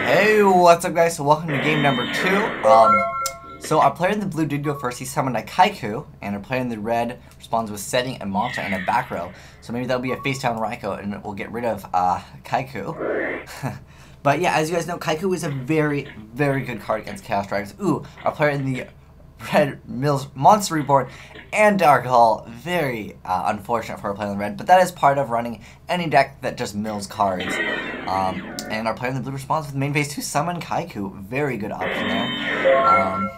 Hey, what's up guys? So welcome to game number 2. So our player in the blue did go first. He summoned a Kaiku, and our player in the red responds with setting a monster in a back row. So maybe that'll be a face down Raikou, and it will get rid of Kaiku. But yeah, as you guys know, Kaiku is a very, very good card against Chaos Dragons. Ooh, our player in the red mills Monster Reborn and Dark Hall. Very unfortunate for our player in the red, but that is part of running any deck that just mills cards. And our player in the blue responds with main phase to summon Kaiku. Very good option there.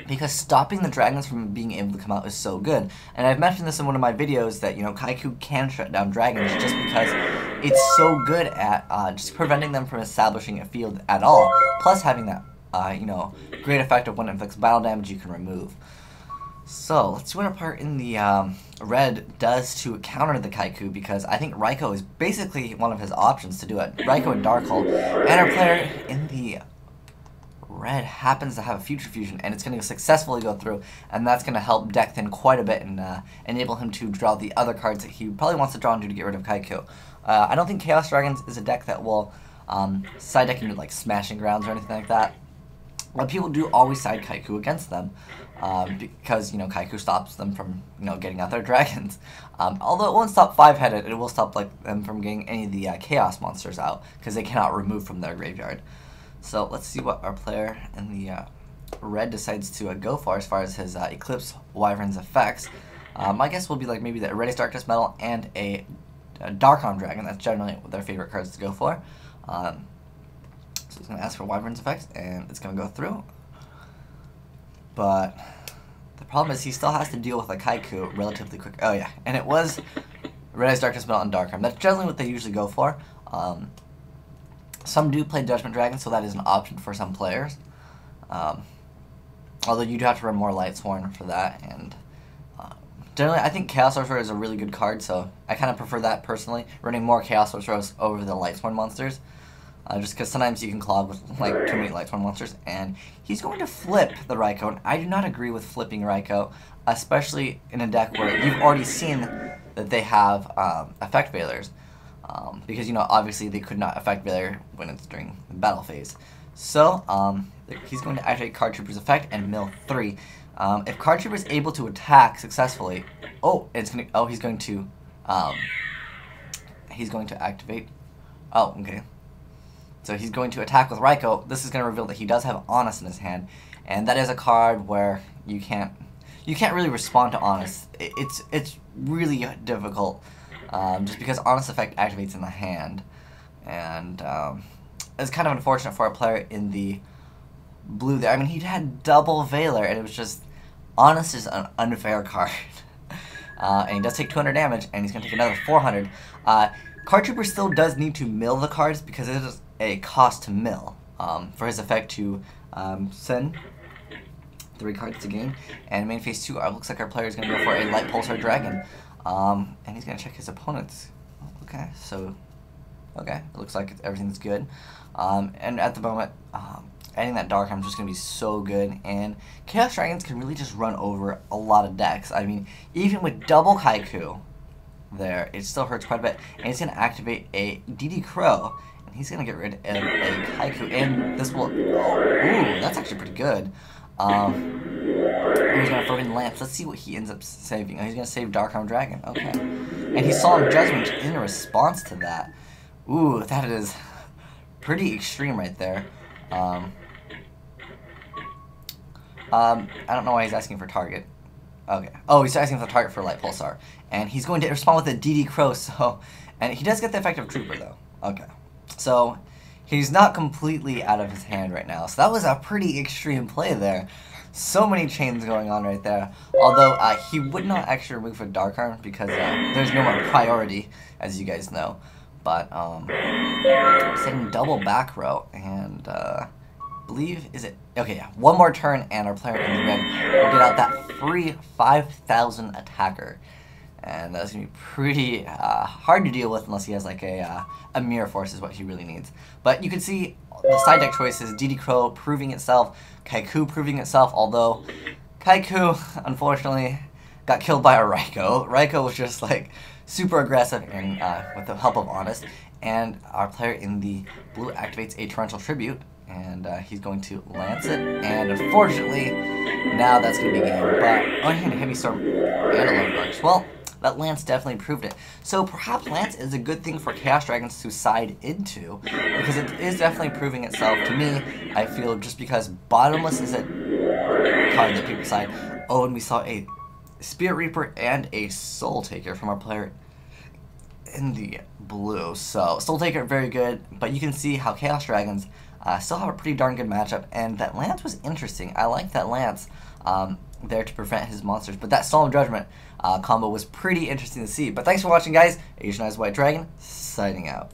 Because stopping the dragons from being able to come out is so good. And I've mentioned this in one of my videos that, you know, Kaiku can shut down dragons just because it's so good at just preventing them from establishing a field at all. Plus having that, you know, great effect of when it inflicts battle damage you can remove. So, let's see what our part in the red does to counter the Kaiku, because I think Raikou is basically one of his options to do it. Raikou and Dark Hole. And our player in the red happens to have a Future Fusion, and it's going to successfully go through, and that's going to help deck thin quite a bit and enable him to draw the other cards that he probably wants to draw into to get rid of Kaiku. I don't think Chaos Dragons is a deck that will side deck into like Smashing Grounds or anything like that. But people do always side Kaiku against them, because, you know, Kaiku stops them from, you know, getting out their dragons. Although it won't stop 5-headed, it will stop like them from getting any of the Chaos monsters out, because they cannot remove from their graveyard. So let's see what our player in the red decides to go for as far as his Eclipse Wyvern's effects. My guess will be like maybe the Erased Darkness Metal and a Dark Arm Dragon. That's generally their favorite cards to go for. So it's going to ask for Wyvern's effects, and it's going to go through. But the problem is he still has to deal with a Kaiku relatively quick. Oh yeah, and it was Erased Darkness Metal and Dark Arm. That's generally what they usually go for. Some do play Judgment Dragon, so that is an option for some players. Although you do have to run more Lightsworn for that, and generally I think Chaos Sorcerer is a really good card, so I kind of prefer that personally, running more Chaos Sorcerers over the Lightsworn monsters. Just because sometimes you can clog with like too many Lightsworn monsters, and he's going to flip the Raikou, and I do not agree with flipping Raikou, especially in a deck where you've already seen that they have effect failures. Because, you know, obviously they could not affect failure when it's during the battle phase. So, he's going to activate Card Trooper's effect and mill 3. If Card Trooper is able to attack successfully, he's going to activate, okay. So he's going to attack with Raikou. This is going to reveal that he does have Honest in his hand, and that is a card where you can't really respond to Honest. It's really difficult. Just because Honest Effect activates in the hand, and it's kind of unfortunate for a player in the blue there. I mean, he had double Valor, and it was just, Honest is an unfair card. And he does take 200 damage, and he's going to take another 400. Card Trooper still does need to mill the cards, because it is a cost to mill for his effect to send 3 cards to game. And main phase 2, looks like our player is going to go for a Light Pulsar Dragon. And he's going to check his opponents. Okay, so, it looks like everything's good. And at the moment, adding that Dark Arm is just going to be so good. And Chaos Dragons can really just run over a lot of decks. I mean, even with double Kaiku there, it still hurts quite a bit. And he's going to activate a DD Crow, and he's going to get rid of a Kaiku. And this will, ooh, that's actually pretty good. He's going to Forbidden Lamps. Let's see what he ends up saving. Oh, he's going to save Dark Arm Dragon. Okay. And he Solemn Judgment in response to that. Ooh, that is pretty extreme right there. I don't know why he's asking for target. Okay. Oh, he's asking for target for Light Pulsar. And he's going to respond with a DD Crow, so... And he does get the effect of Trooper, though. Okay. So, he's not completely out of his hand right now. So that was a pretty extreme play there. So many chains going on right there. Although, he would not actually remove a Dark Arm because there's no more priority, as you guys know. But, setting double back row, and, believe, is it, okay, yeah, one more turn, and our player in the red will get out that free 5,000 attacker. And that's going to be pretty hard to deal with unless he has like a Mirror Force is what he really needs. But you can see the side deck choices, DD Crow proving itself, Kaiku proving itself, although Kaiku, unfortunately, got killed by a Raikou. Raikou was just like super aggressive and with the help of Honest. and our player in the blue activates a torrential tribute, and he's going to lance it, and unfortunately, now that's going to be game. But on-hand heavy storm and a lone arch. Well, that lance definitely proved it. So perhaps lance is a good thing for Chaos Dragons to side into, because it is definitely proving itself to me. I feel just because bottomless is a card that people side. Oh, and we saw a Spirit Reaper and a Soul Taker from our player in the blue. So Soul Taker very good, but you can see how Chaos Dragons still have a pretty darn good matchup, and that lance was interesting. I like that lance there to prevent his monsters, but that Solemn Judgment combo was pretty interesting to see. But thanks for watching, guys. Asian Eyes White Dragon, signing out.